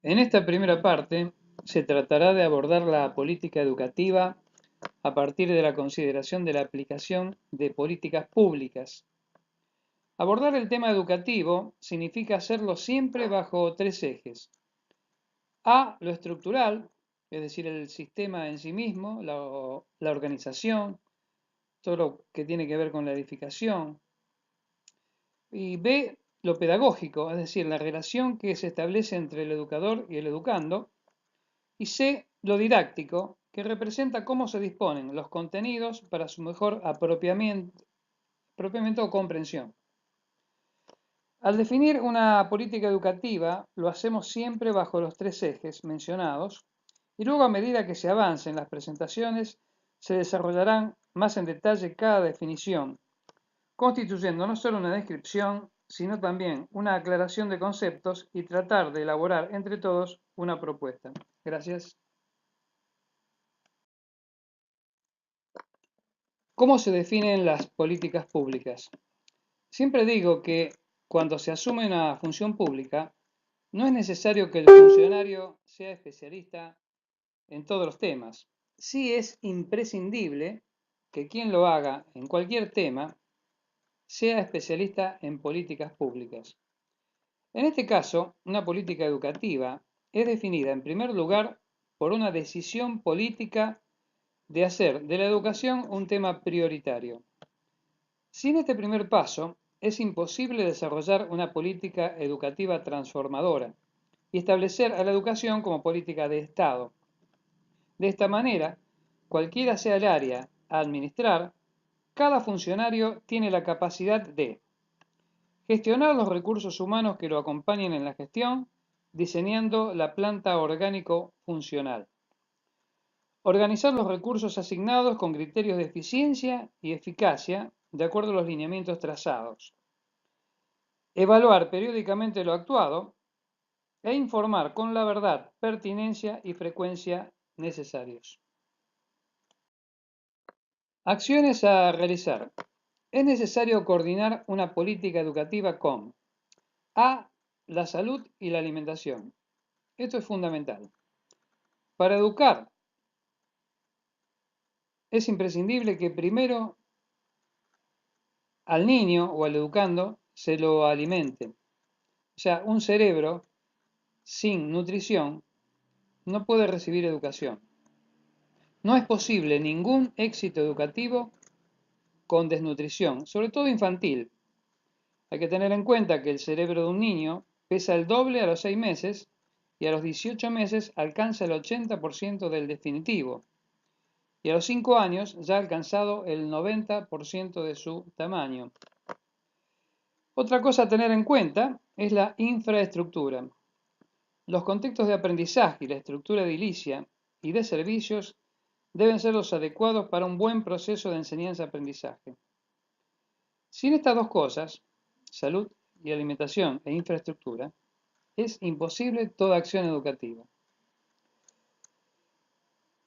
En esta primera parte se tratará de abordar la política educativa a partir de la consideración de la aplicación de políticas públicas. Abordar el tema educativo significa hacerlo siempre bajo tres ejes. A, lo estructural, es decir, el sistema en sí mismo, la organización, todo lo que tiene que ver con la edificación. Y B, lo pedagógico, es decir, la relación que se establece entre el educador y el educando. Y C, lo didáctico, que representa cómo se disponen los contenidos para su mejor apropiamiento o comprensión. Al definir una política educativa, lo hacemos siempre bajo los tres ejes mencionados, y luego a medida que se avance en las presentaciones, se desarrollarán más en detalle cada definición, constituyendo no solo una descripción, sino también una aclaración de conceptos y tratar de elaborar entre todos una propuesta. Gracias. ¿Cómo se definen las políticas públicas? Siempre digo que cuando se asume una función pública, no es necesario que el funcionario sea especialista en todos los temas. Sí es imprescindible que quien lo haga en cualquier tema sea especialista en políticas públicas. En este caso, una política educativa es definida en primer lugar por una decisión política de hacer de la educación un tema prioritario. Sin este primer paso, es imposible desarrollar una política educativa transformadora y establecer a la educación como política de Estado. De esta manera, cualquiera sea el área a administrar, cada funcionario tiene la capacidad de gestionar los recursos humanos que lo acompañen en la gestión, diseñando la planta orgánico funcional. Organizar los recursos asignados con criterios de eficiencia y eficacia de acuerdo a los lineamientos trazados. Evaluar periódicamente lo actuado e informar con la verdad, pertinencia y frecuencia necesarios. Acciones a realizar. Es necesario coordinar una política educativa con A, la salud y la alimentación. Esto es fundamental. Para educar, es imprescindible que primero al niño o al educando se lo alimente. O sea, un cerebro sin nutrición no puede recibir educación. No es posible ningún éxito educativo con desnutrición, sobre todo infantil. Hay que tener en cuenta que el cerebro de un niño pesa el doble a los 6 meses y a los 18 meses alcanza el 80% del definitivo. Y a los 5 años ya ha alcanzado el 90% de su tamaño. Otra cosa a tener en cuenta es la infraestructura. Los contextos de aprendizaje y la estructura edilicia y de servicios deben ser los adecuados para un buen proceso de enseñanza-aprendizaje. Sin estas dos cosas, salud y alimentación e infraestructura, es imposible toda acción educativa.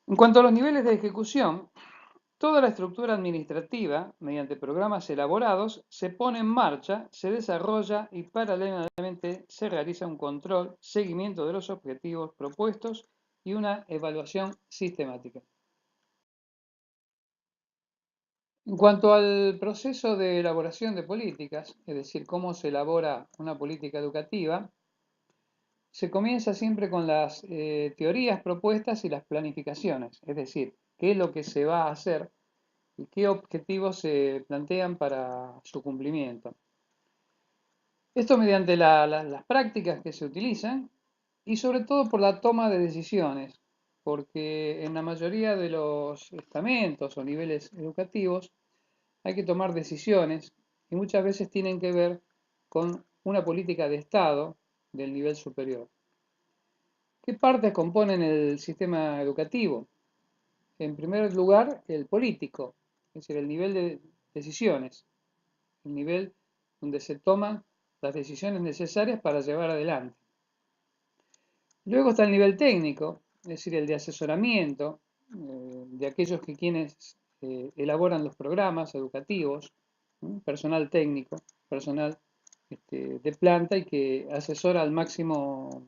En cuanto a los niveles de ejecución, toda la estructura administrativa, mediante programas elaborados, se pone en marcha, se desarrolla y paralelamente se realiza un control, seguimiento de los objetivos propuestos y una evaluación sistemática. En cuanto al proceso de elaboración de políticas, es decir, cómo se elabora una política educativa, se comienza siempre con las teorías propuestas y las planificaciones, es decir, qué es lo que se va a hacer y qué objetivos se plantean para su cumplimiento. Esto mediante las prácticas que se utilizan y sobre todo por la toma de decisiones, porque en la mayoría de los estamentos o niveles educativos hay que tomar decisiones y muchas veces tienen que ver con una política de Estado del nivel superior. ¿Qué partes componen el sistema educativo? En primer lugar, el político, es decir, el nivel de decisiones, el nivel donde se toman las decisiones necesarias para llevar adelante. Luego está el nivel técnico, es decir, el de asesoramiento de aquellos quienes elaboran los programas educativos, personal técnico, personal de planta y que asesora al máximo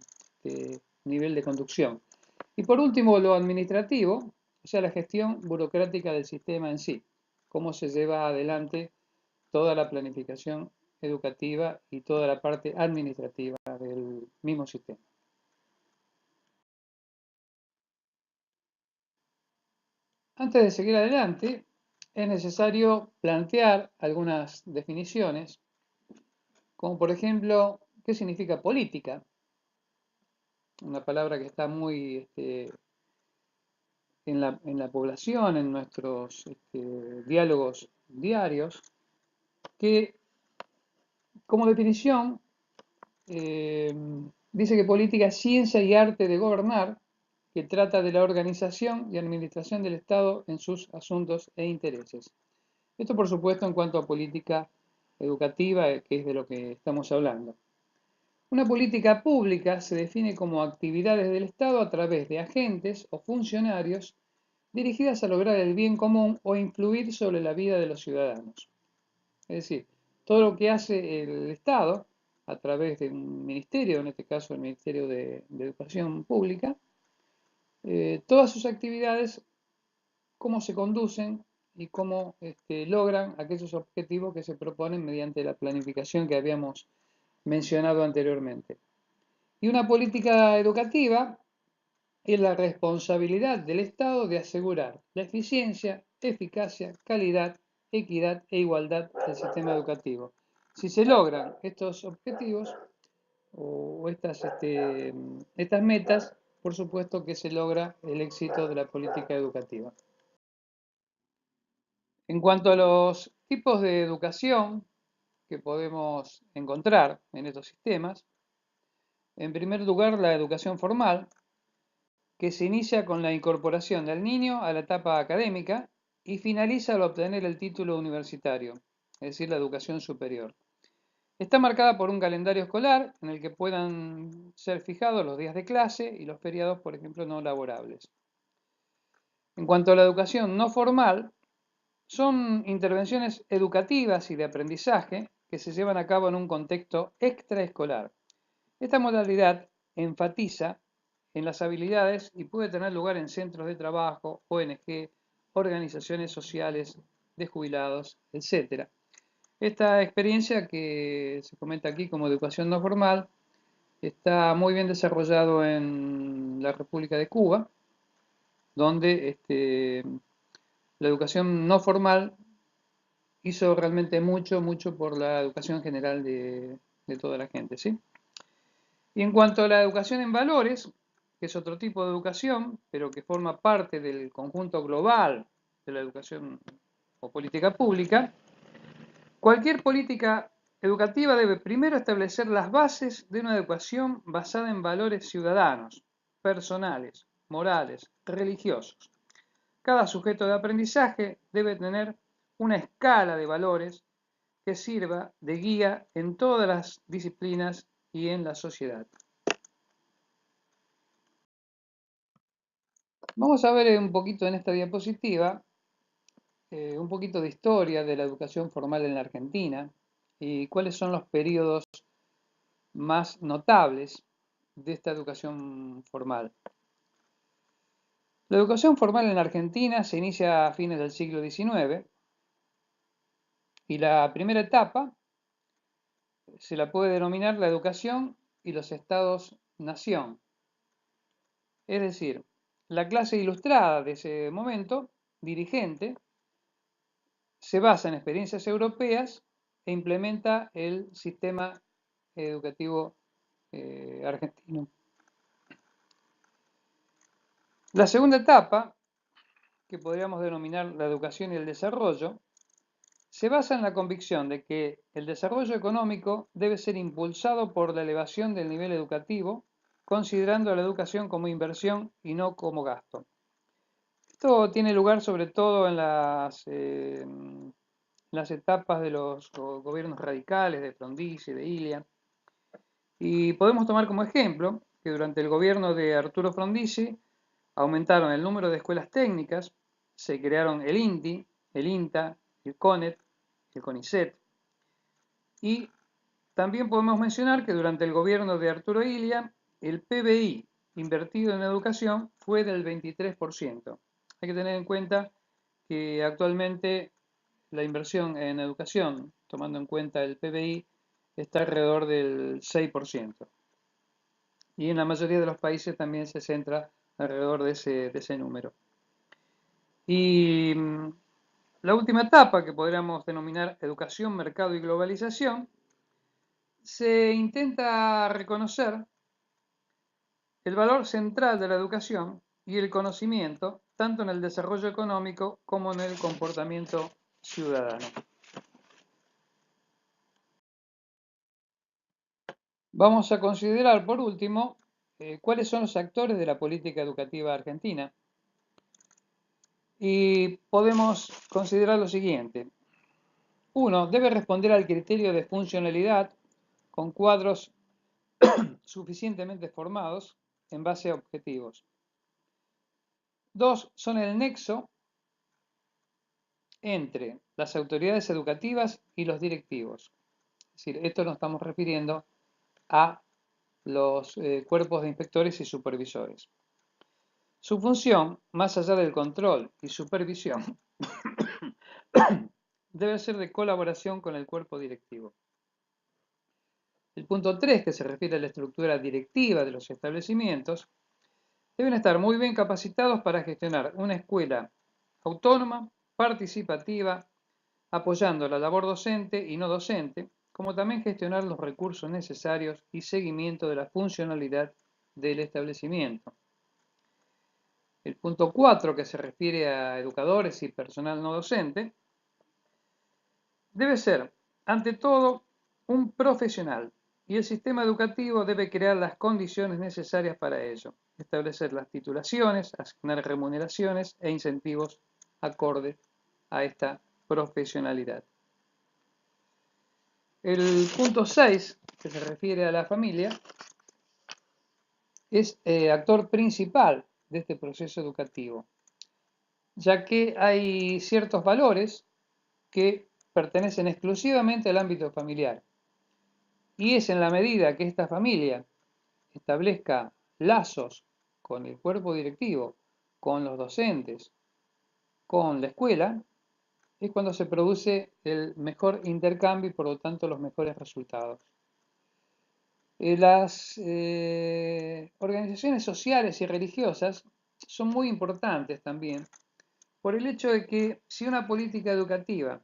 nivel de conducción. Y por último, lo administrativo, o sea, la gestión burocrática del sistema en sí, cómo se lleva adelante toda la planificación educativa y toda la parte administrativa del mismo sistema. Antes de seguir adelante, es necesario plantear algunas definiciones, como por ejemplo, ¿qué significa política? Una palabra que está muy en la población, en nuestros diálogos diarios, que como definición eh, dice que política es ciencia y arte de gobernar, que trata de la organización y administración del Estado en sus asuntos e intereses. Esto, por supuesto, en cuanto a política educativa, que es de lo que estamos hablando. Una política pública se define como actividades del Estado a través de agentes o funcionarios dirigidas a lograr el bien común o influir sobre la vida de los ciudadanos. Es decir, todo lo que hace el Estado a través de un ministerio, en este caso el Ministerio de Educación Pública, todas sus actividades, cómo se conducen y cómo logran aquellos objetivos que se proponen mediante la planificación que habíamos mencionado anteriormente. Y una política educativa es la responsabilidad del Estado de asegurar la eficiencia, eficacia, calidad, equidad e igualdad del sistema educativo. Si se logran estos objetivos o estas metas, por supuesto que se logra el éxito de la política educativa. En cuanto a los tipos de educación que podemos encontrar en estos sistemas, en primer lugar la educación formal, que se inicia con la incorporación del niño a la etapa académica y finaliza al obtener el título universitario, es decir, la educación superior. Está marcada por un calendario escolar en el que puedan ser fijados los días de clase y los feriados, por ejemplo, no laborables. En cuanto a la educación no formal, son intervenciones educativas y de aprendizaje que se llevan a cabo en un contexto extraescolar. Esta modalidad enfatiza en las habilidades y puede tener lugar en centros de trabajo, ONG, organizaciones sociales de jubilados, etc. Esta experiencia que se comenta aquí como educación no formal está muy bien desarrollado en la República de Cuba, donde la educación no formal hizo realmente mucho por la educación general de toda la gente, ¿sí? Y en cuanto a la educación en valores, que es otro tipo de educación, pero que forma parte del conjunto global de la educación o política pública, cualquier política educativa debe primero establecer las bases de una educación basada en valores ciudadanos, personales, morales, religiosos. Cada sujeto de aprendizaje debe tener una escala de valores que sirva de guía en todas las disciplinas y en la sociedad. Vamos a ver un poquito en esta diapositiva, un poquito de historia de la educación formal en la Argentina y cuáles son los periodos más notables de esta educación formal. La educación formal en la Argentina se inicia a fines del siglo XIX y la primera etapa se la puede denominar la educación y los estados-nación. Es decir, la clase ilustrada de ese momento, dirigente, se basa en experiencias europeas e implementa el sistema educativo argentino. La segunda etapa, que podríamos denominar la educación y el desarrollo, se basa en la convicción de que el desarrollo económico debe ser impulsado por la elevación del nivel educativo, considerando la educación como inversión y no como gasto. Esto tiene lugar sobre todo en las etapas de los gobiernos radicales de Frondizi, de Ilia. Y podemos tomar como ejemplo que durante el gobierno de Arturo Frondizi aumentaron el número de escuelas técnicas, se crearon el INTI, el INTA, el CONET, el CONICET. Y también podemos mencionar que durante el gobierno de Arturo Ilia, el PBI invertido en educación fue del 23%. Hay que tener en cuenta que actualmente la inversión en educación, tomando en cuenta el PBI, está alrededor del 6%. Y en la mayoría de los países también se centra alrededor de ese número. Y la última etapa, que podríamos denominar educación, mercado y globalización, se intenta reconocer el valor central de la educación y el conocimiento, tanto en el desarrollo económico como en el comportamiento ciudadano. Vamos a considerar, por último, cuáles son los actores de la política educativa argentina. Y podemos considerar lo siguiente. Uno, debe responder al criterio de funcionalidad con cuadros suficientemente formados en base a objetivos. Dos, son el nexo entre las autoridades educativas y los directivos. Es decir, esto nos estamos refiriendo a los cuerpos de inspectores y supervisores. Su función, más allá del control y supervisión, debe ser de colaboración con el cuerpo directivo. El punto 3, que se refiere a la estructura directiva de los establecimientos, deben estar muy bien capacitados para gestionar una escuela autónoma, participativa, apoyando la labor docente y no docente, como también gestionar los recursos necesarios y seguimiento de la funcionalidad del establecimiento. El punto 4, que se refiere a educadores y personal no docente, debe ser, ante todo, un profesional, y el sistema educativo debe crear las condiciones necesarias para ello, establecer las titulaciones, asignar remuneraciones e incentivos acorde a esta profesionalidad. El punto 6, que se refiere a la familia, es actor principal de este proceso educativo, ya que hay ciertos valores que pertenecen exclusivamente al ámbito familiar. Y es en la medida que esta familia establezca lazos con el cuerpo directivo, con los docentes, con la escuela, es cuando se produce el mejor intercambio y por lo tanto los mejores resultados. Las organizaciones sociales y religiosas son muy importantes también por el hecho de que si una política educativa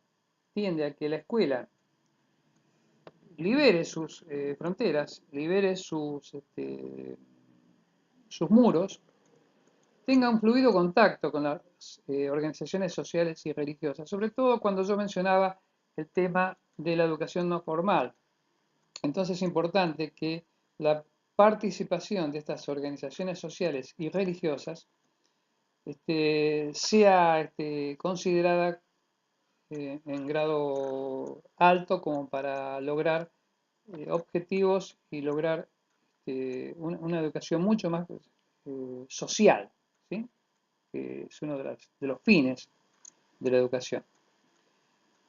tiende a que la escuela libere sus fronteras, libere sus muros, tenga un fluido contacto con las organizaciones sociales y religiosas, sobre todo cuando yo mencionaba el tema de la educación no formal. Entonces es importante que la participación de estas organizaciones sociales y religiosas sea considerada en grado alto como para lograr objetivos y lograr una educación mucho más social, ¿sí? Que es uno de los fines de la educación.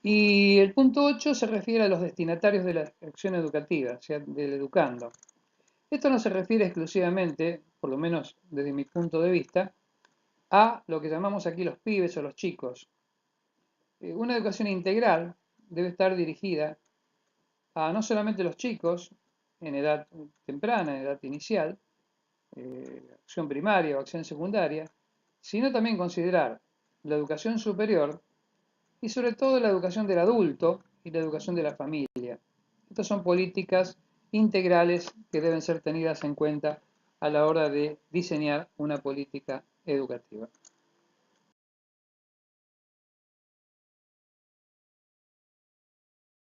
Y el punto 8 se refiere a los destinatarios de la acción educativa, o sea, del educando. Esto no se refiere exclusivamente, por lo menos desde mi punto de vista, a lo que llamamos aquí los pibes o los chicos. Una educación integral debe estar dirigida a no solamente los chicos en edad temprana, en edad inicial, acción primaria o acción secundaria, sino también considerar la educación superior y sobre todo la educación del adulto y la educación de la familia. Estas son políticas integrales que deben ser tenidas en cuenta a la hora de diseñar una política educativa.